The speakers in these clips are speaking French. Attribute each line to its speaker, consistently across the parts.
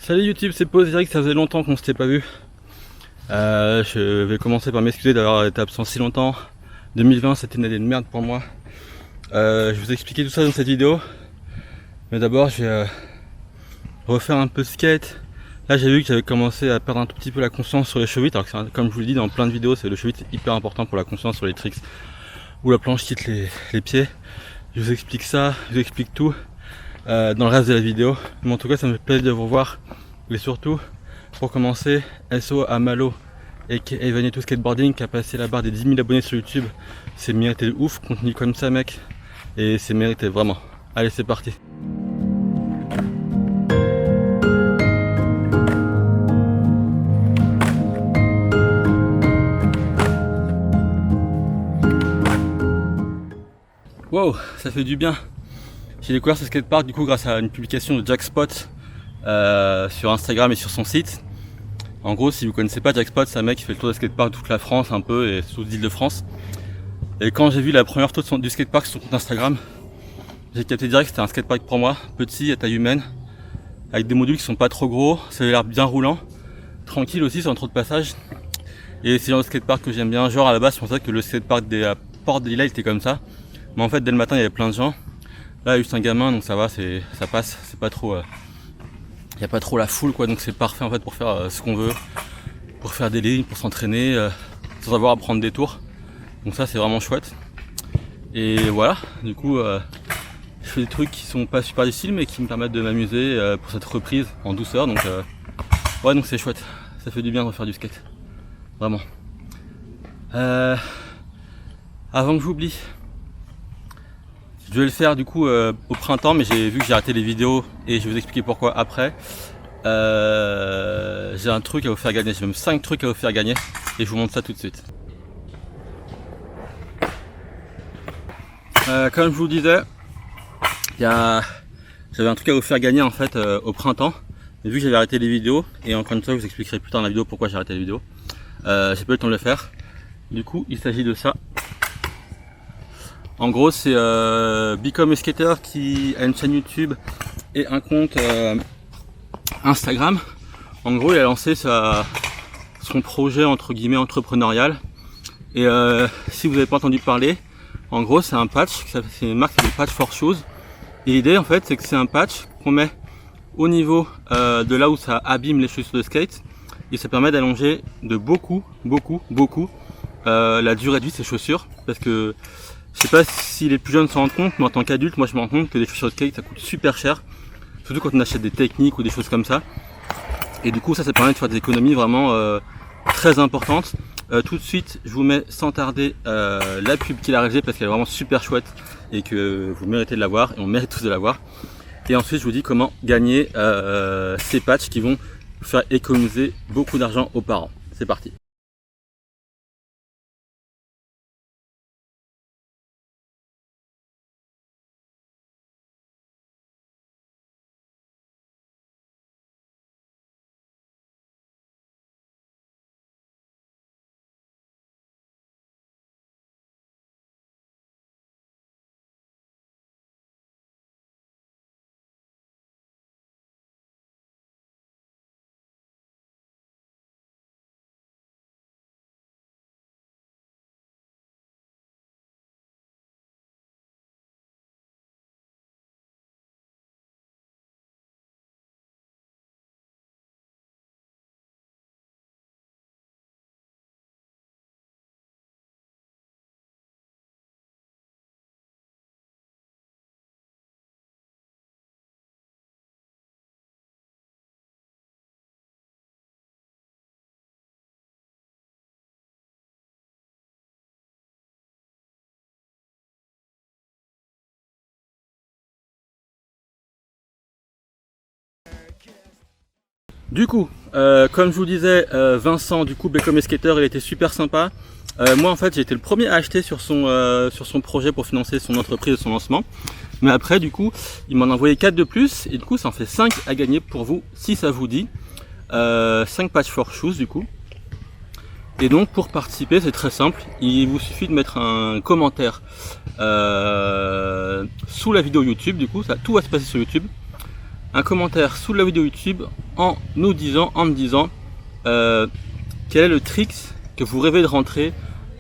Speaker 1: Salut YouTube, c'est Pause Eric, ça faisait longtemps qu'on s'était pas vu. Je vais commencer par m'excuser d'avoir été absent si longtemps. 2020 c'était une année de merde pour moi. Je vais vous expliquer tout ça dans cette vidéo. Mais d'abord je vais refaire un peu de skate. Là j'ai vu que j'avais commencé à perdre un tout petit peu la conscience sur les chevilles. Alors que comme je vous le dis dans plein de vidéos, c'est le cheville c'est hyper important pour la conscience sur les tricks. Où la planche quitte les pieds. Je vous explique ça, je vous explique tout dans le reste de la vidéo. Mais en tout cas ça me fait plaisir de vous revoir. Et surtout, pour commencer, SO à Malo et Vanetto Skateboarding qui a passé la barre des 10 000 abonnés sur YouTube. C'est mérité de ouf, continue comme ça mec. Et c'est mérité vraiment. Allez c'est parti. Wow, ça fait du bien. J'ai découvert ce skatepark du coup grâce à une publication de Jackspot sur Instagram et sur son site. En gros, si vous connaissez pas Jackspot, c'est un mec qui fait le tour des skateparks de toute la France un peu et toute l'île de France. Et quand j'ai vu la première photo du skatepark sur son compte Instagram, j'ai capté direct que c'était un skatepark pour moi, petit à taille humaine, avec des modules qui sont pas trop gros, ça avait l'air bien roulant, tranquille aussi sans trop de passage. Et c'est le genre de skatepark que j'aime bien. Genre à la base, je pensais que le skatepark des Portes des Lilas était comme ça, mais en fait dès le matin il y avait plein de gens. Là, il y a juste un gamin, donc ça va, ça passe, c'est pas trop. Il n'y a pas trop la foule, quoi, donc c'est parfait en fait pour faire ce qu'on veut, pour faire des lignes, pour s'entraîner, sans avoir à prendre des tours. Donc ça, c'est vraiment chouette. Et voilà, du coup, je fais des trucs qui sont pas super difficiles, mais qui me permettent de m'amuser pour cette reprise en douceur. Donc, ouais, donc c'est chouette. Ça fait du bien de refaire du skate, vraiment. Avant que j'oublie. Je vais le faire du coup au printemps, mais j'ai vu que j'ai arrêté les vidéos et je vais vous expliquer pourquoi après. J'ai un truc à vous faire gagner, j'ai même 5 trucs à vous faire gagner et je vous montre ça tout de suite. Comme je vous le disais, j'avais un truc à vous faire gagner en fait au printemps. Mais vu que j'avais arrêté les vidéos, et encore une fois je vous expliquerai plus tard dans la vidéo pourquoi j'ai arrêté les vidéos, j'ai pas eu le temps de le faire. Du coup il s'agit de ça. En gros, c'est Become a Skater qui a une chaîne YouTube et un compte Instagram. En gros, il a lancé son projet entre guillemets entrepreneurial. Et si vous n'avez pas entendu parler, en gros, c'est un patch. C'est une marque qui s'appelle Patch for Shoes. Et l'idée, en fait, c'est que c'est un patch qu'on met au niveau de là où ça abîme les chaussures de skate. Et ça permet d'allonger de beaucoup la durée de vie de ces chaussures. Parce que je sais pas si les plus jeunes s'en rendent compte, mais en tant qu'adulte, moi je me rends compte que les chaussures de skate ça coûte super cher. Surtout quand on achète des techniques ou des choses comme ça. Et du coup ça permet de faire des économies vraiment très importantes. Tout de suite je vous mets sans tarder la pub qu'il a réalisée parce qu'elle est vraiment super chouette et que vous méritez de l'avoir et on mérite tous de l'avoir. Et ensuite je vous dis comment gagner ces patchs qui vont vous faire économiser beaucoup d'argent aux parents. C'est parti. Du coup, comme je vous disais, Vincent, du coup, Become a Skater, il était super sympa. Moi, en fait, j'ai été le premier à acheter sur son projet pour financer son entreprise et son lancement. Mais après, du coup, il m'en a envoyé 4 de plus. Et du coup, ça en fait 5 à gagner pour vous, si ça vous dit. 5 patch for shoes, du coup. Et donc, pour participer, c'est très simple. Il vous suffit de mettre un commentaire sous la vidéo YouTube. Du coup, tout va se passer sur YouTube. un commentaire sous la vidéo YouTube en me disant quel est le trick que vous rêvez de rentrer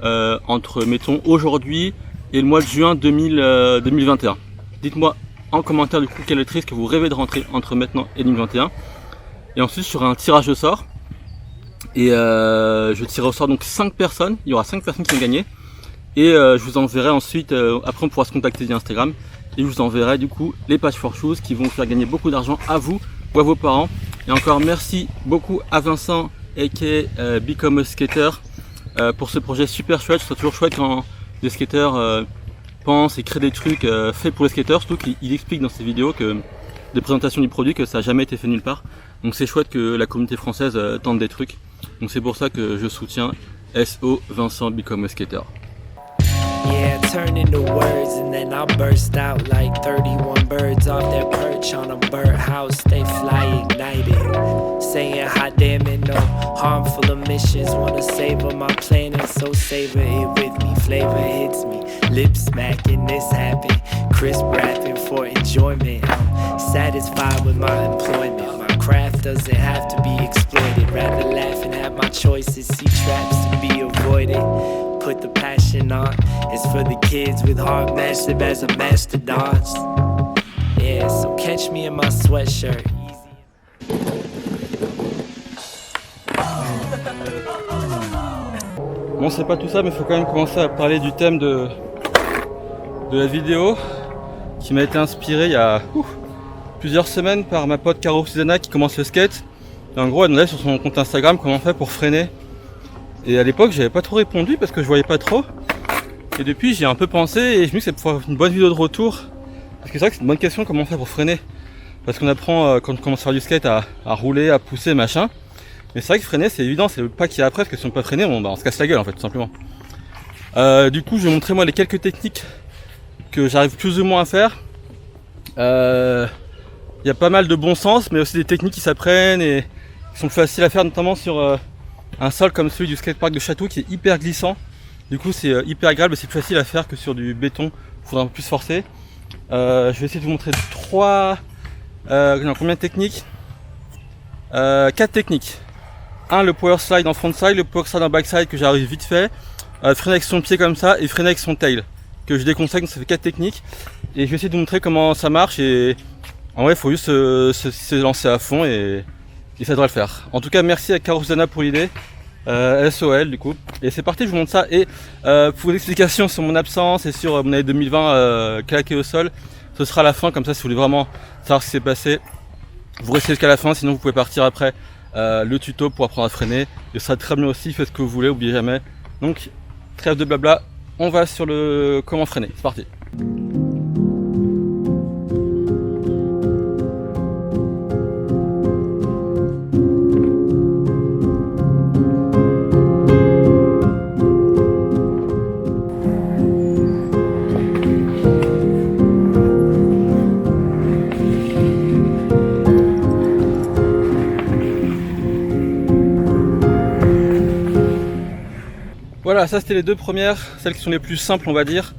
Speaker 1: entre, mettons, aujourd'hui et le mois de juin 2021. Dites-moi en commentaire du coup quel est le trick que vous rêvez de rentrer entre maintenant et 2021. Et ensuite sur un tirage au sort. Et je tirerai au sort donc 5 personnes. Il y aura 5 personnes qui vont gagner. Et je vous enverrai ensuite, après on pourra se contacter via Instagram. Et je vous enverrai du coup les patchs for shoes qui vont faire gagner beaucoup d'argent à vous ou à vos parents. Et encore merci beaucoup à Vincent aka Become a Skater pour ce projet super chouette. Je trouve toujours chouette quand des skateurs pensent et créent des trucs faits pour les skateurs. Surtout qu'il explique dans ses vidéos que de présentation du produit que ça n'a jamais été fait nulle part. Donc c'est chouette que la communauté française tente des trucs. Donc c'est pour ça que je soutiens SO Vincent Become a Skater.
Speaker 2: Yeah, turn into words and then I burst out like 31 birds off their perch on a birdhouse. They fly ignited, saying hot damn it, no harmful emissions. Wanna savor my planet, so savor it with me. Flavor hits me, lip smacking, this happen. Crisp rapping for enjoyment. I'm satisfied with my employment. My craft doesn't have to be exploited. Rather laugh and have my choices. See traps to be avoided. Put the passion on. It's for the kids with heart massive as a mastodon's. Yeah, so catch me in my sweatshirt.
Speaker 1: Bon, c'est pas tout ça, mais il faut quand même commencer à parler du thème de la vidéo qui m'a été inspiré il y a plusieurs semaines par ma pote Caro Susanna qui commence le skate. Et en gros, elle demandait sur son compte Instagram comment on fait pour freiner. Et à l'époque, j'avais pas trop répondu parce que je voyais pas trop. Et depuis, j'ai un peu pensé et je me dis que c'est pour une bonne vidéo de retour. Parce que c'est vrai que c'est une bonne question comment on fait pour freiner. Parce qu'on apprend quand on commence à faire du skate à rouler, à pousser, machin. Mais c'est vrai que freiner, c'est évident, c'est le pas qu'il y a après. Parce que si on peut pas freiner, on se casse la gueule en fait, tout simplement. Du coup, je vais montrer moi les quelques techniques que j'arrive plus ou moins à faire. Il y a pas mal de bon sens, mais aussi des techniques qui s'apprennent et qui sont faciles à faire, notamment sur un sol comme celui du skatepark de Château qui est hyper glissant. Du coup c'est hyper agréable, c'est plus facile à faire que sur du béton, il faudra un peu plus forcer. Je vais essayer de vous montrer combien de techniques 4 techniques. Le power slide en frontside, le power slide en backside que j'arrive vite fait, freiner avec son pied comme ça et freiner avec son tail que je déconseille. Donc ça fait 4 techniques et je vais essayer de vous montrer comment ça marche. Et en vrai il faut juste se lancer à fond et ça devrait le faire. En tout cas merci à Caro Susanna pour l'idée, SOL du coup. Et c'est parti, je vous montre ça. Et pour des explications sur mon absence et sur mon année 2020 claqué au sol, ce sera à la fin. Comme ça si vous voulez vraiment savoir ce qui s'est passé, vous restez jusqu'à la fin. Sinon vous pouvez partir après le tuto pour apprendre à freiner. Et ça sera très bien aussi, faites ce que vous voulez, oubliez jamais. Donc trêve de blabla, on va sur le comment freiner, c'est parti. Voilà, ça c'était les deux premières, celles qui sont les plus simples on va dire.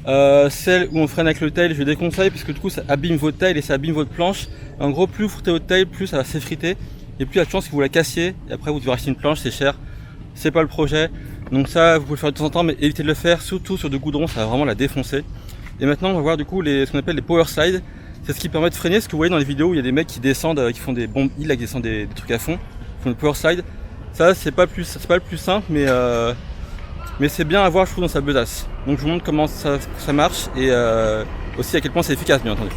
Speaker 1: Celle où on freine avec le tail, je déconseille parce que du coup ça abîme votre tail et ça abîme votre planche. En gros, plus vous frottez votre tail, plus ça va s'effriter et plus il y a de chance que vous la cassiez. Et après vous devez racheter une planche, c'est cher, c'est pas le projet. Donc ça vous pouvez le faire de temps en temps, mais évitez de le faire, surtout sur du goudron, ça va vraiment la défoncer. Et maintenant on va voir du coup ce qu'on appelle les power slides. C'est ce qui permet de freiner, ce que vous voyez dans les vidéos où il y a des mecs qui descendent, qui font des bombes hills, qui descendent des trucs à fond, qui font des power slides. Ça c'est pas le plus simple, mais c'est bien à voir je trouve dans sa besace. Donc je vous montre comment ça marche et aussi à quel point c'est efficace bien entendu.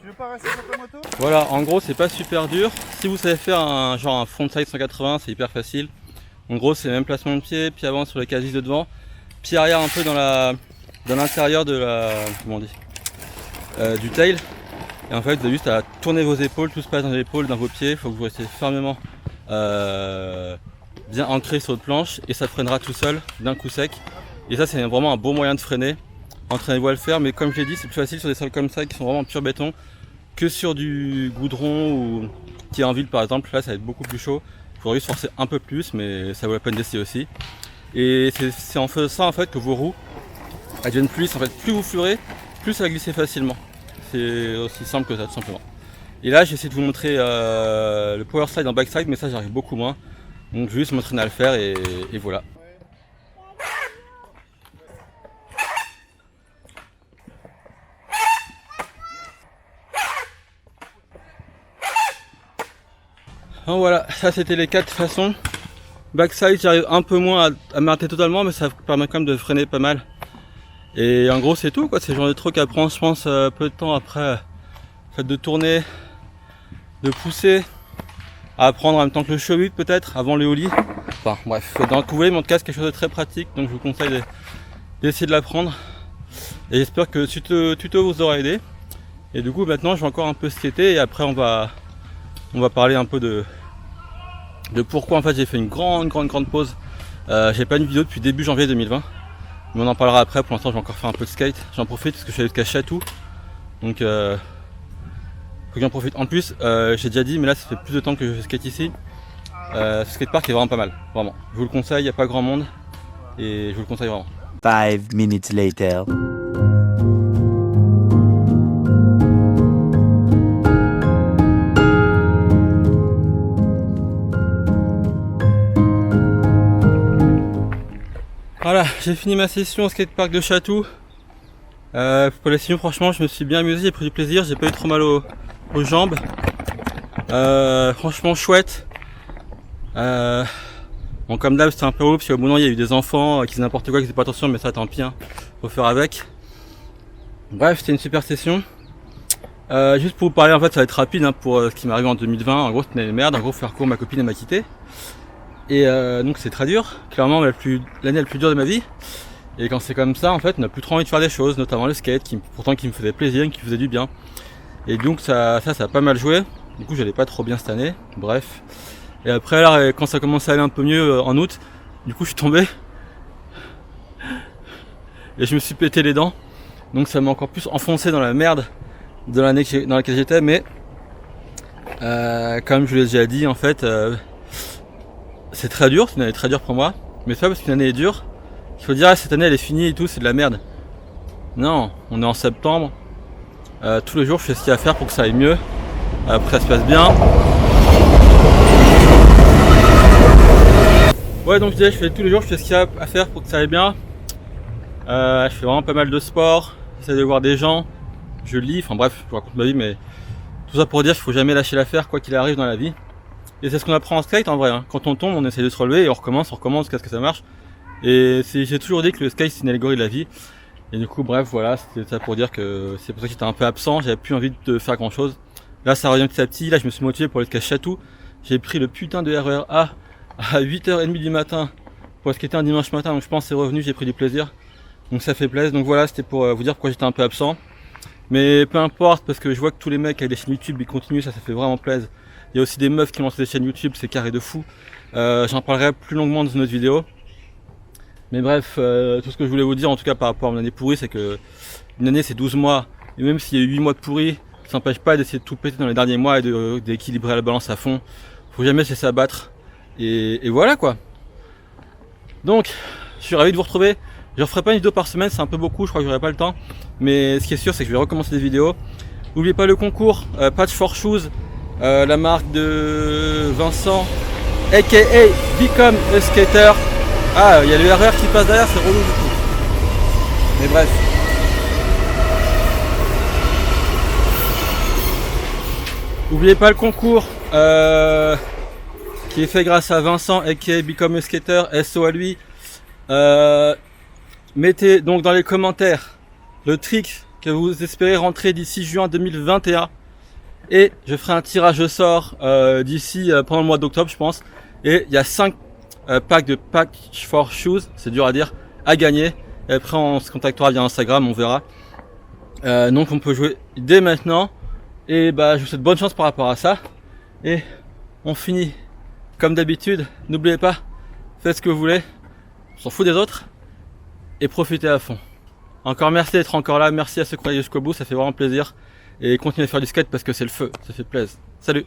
Speaker 3: Tu veux pas rester sur ta moto ?
Speaker 1: Voilà, en gros c'est pas super dur. Si vous savez faire un frontside 180, c'est hyper facile. En gros c'est le même placement de pied, pied avant sur le casis de devant, pied arrière un peu dans l'intérieur de du tail. Et en fait vous avez juste à tourner vos épaules, tout se passe dans les épaules, dans vos pieds. Il faut que vous restiez fermement bien ancré sur votre planche et ça freinera tout seul d'un coup sec. Et ça c'est vraiment un bon moyen de freiner. Entraînez-vous à le faire, mais comme je l'ai dit, c'est plus facile sur des sols comme ça qui sont vraiment en pur béton que sur du goudron ou qui est en ville par exemple. Là ça va être beaucoup plus chaud Il faudrait juste forcer un peu plus, mais ça vaut la peine d'essayer aussi. Et c'est en faisant ça en fait que vos roues elles deviennent plus lisses. En fait, plus vous fleurez, plus ça va glisser facilement. C'est aussi simple que ça, tout simplement. Et là, j'essaie de vous montrer le power slide en backside, mais ça j'arrive beaucoup moins. Donc je vais juste m'entraîner à le faire et voilà. Donc voilà, ça c'était les 4 façons. Backside, j'arrive un peu moins à m'arrêter totalement, mais ça permet quand même de freiner pas mal. Et en gros c'est tout quoi, c'est le genre de truc à prendre je pense peu de temps après le fait de tourner, de pousser, à apprendre en même temps que le show 8 peut-être, avant le ollie. Enfin bref, dans le mais en tout cas c'est quelque chose de très pratique, donc je vous conseille d'essayer de l'apprendre. Et j'espère que ce tuto vous aura aidé. Et du coup maintenant je vais encore un peu skater et après on va parler un peu de pourquoi en fait j'ai fait une grande pause. J'ai pas une vidéo depuis début janvier 2020. Mais on en parlera après, pour l'instant je vais encore faire un peu de skate. J'en profite parce que je suis allé jusqu'à Chatou. Donc faut que j'en profite. En plus, j'ai déjà dit, mais là ça fait plus de temps que je skate ici. Ce skatepark est vraiment pas mal, vraiment. Je vous le conseille, il n'y a pas grand monde. Et je vous le conseille vraiment.
Speaker 4: 5 minutes later.
Speaker 1: Voilà, j'ai fini ma session au skatepark de Chatou. Pour la session, franchement, je me suis bien amusé, j'ai pris du plaisir, j'ai pas eu trop mal aux jambes. Franchement, chouette. Bon, comme d'hab, c'était un peu relou parce qu'au bout d'un moment, il y a eu des enfants qui faisaient n'importe quoi, qui faisaient pas attention, mais ça, tant pis, hein, faut faire avec. Bref, c'était une super session. Juste pour vous parler, en fait, ça va être rapide hein, pour ce qui m'est arrivé en 2020. En gros, c'était une merde. En gros, faire court, ma copine elle m'a quitté. Et donc c'est très dur, clairement l'année la plus dure de ma vie. Et quand c'est comme ça, en fait, on n'a plus trop envie de faire des choses, notamment le skate, qui me faisait plaisir, qui me faisait du bien. Et donc ça a pas mal joué. Du coup, j'allais pas trop bien cette année. Bref. Et après, là, quand ça commençait à aller un peu mieux en août, du coup, je suis tombé et je me suis pété les dents. Donc ça m'a encore plus enfoncé dans la merde de l'année dans laquelle j'étais. Mais comme je vous l'ai déjà dit, en fait. C'est très dur, c'est une année très dure pour moi, mais c'est pas parce qu'une année est dure qu'il faut dire ah, cette année elle est finie et tout, c'est de la merde. Non, on est en septembre, tous les jours je fais ce qu'il y a à faire pour que ça aille mieux, pour que ça se passe bien. Ouais, donc je disais, je fais tous les jours, je fais ce qu'il y a à faire pour que ça aille bien. Je fais vraiment pas mal de sport, j'essaie de voir des gens, je lis, enfin bref, je vous raconte ma vie, mais tout ça pour dire qu'il faut jamais lâcher l'affaire quoi qu'il arrive dans la vie. Et c'est ce qu'on apprend en skate en vrai, hein. Quand on tombe, on essaie de se relever et on recommence jusqu'à ce que ça marche. Et j'ai toujours dit que le skate c'est une allégorie de la vie. Et du coup, bref, voilà, c'était ça pour dire que c'est pour ça que j'étais un peu absent, j'avais plus envie de faire grand chose. Là, ça revient petit à petit, là je me suis motivé pour aller jusqu'à Chatou. J'ai pris le putain de RER A à 8h30 du matin pour skater un dimanche matin, donc je pense que c'est revenu, j'ai pris du plaisir. Donc ça fait plaisir, donc voilà, c'était pour vous dire pourquoi j'étais un peu absent. Mais peu importe, parce que je vois que tous les mecs avec des chaînes YouTube, ils continuent, ça fait vraiment plaisir. Il y a aussi des meufs qui lancent des chaînes YouTube, c'est carré de fou. J'en parlerai plus longuement dans une autre vidéo. Mais bref, tout ce que je voulais vous dire en tout cas par rapport à mon année pourrie, c'est que une année c'est 12 mois. Et même s'il y a eu 8 mois de pourri, ça n'empêche pas d'essayer de tout péter dans les derniers mois et d'équilibrer la balance à fond. Faut jamais se laisser abattre. Et voilà quoi. Donc, je suis ravi de vous retrouver. Je ne referai pas une vidéo par semaine, c'est un peu beaucoup, je crois que j'aurai pas le temps. Mais ce qui est sûr, c'est que je vais recommencer des vidéos. N'oubliez pas le concours Patch for Shoes. La marque de Vincent aka Become a Skater. Ah, il y a le RR qui passe derrière, c'est relou du coup. Mais bref. N'oubliez pas le concours qui est fait grâce à Vincent aka Become a Skater, SO à lui. Mettez donc dans les commentaires le trick que vous espérez rentrer d'ici juin 2021. Et je ferai un tirage au sort d'ici pendant le mois d'octobre je pense. Et il y a 5 packs de Patch for Shoes, c'est dur à dire, à gagner. Et après on se contactera via Instagram, on verra. Donc on peut jouer dès maintenant. Et bah je vous souhaite bonne chance par rapport à ça. Et on finit comme d'habitude. N'oubliez pas, faites ce que vous voulez. On s'en fout des autres. Et profitez à fond. Encore merci d'être encore là, merci à ceux qui ont allé jusqu'au bout, ça fait vraiment plaisir. Et continuez à faire du skate parce que c'est le feu, ça fait plaisir. Salut!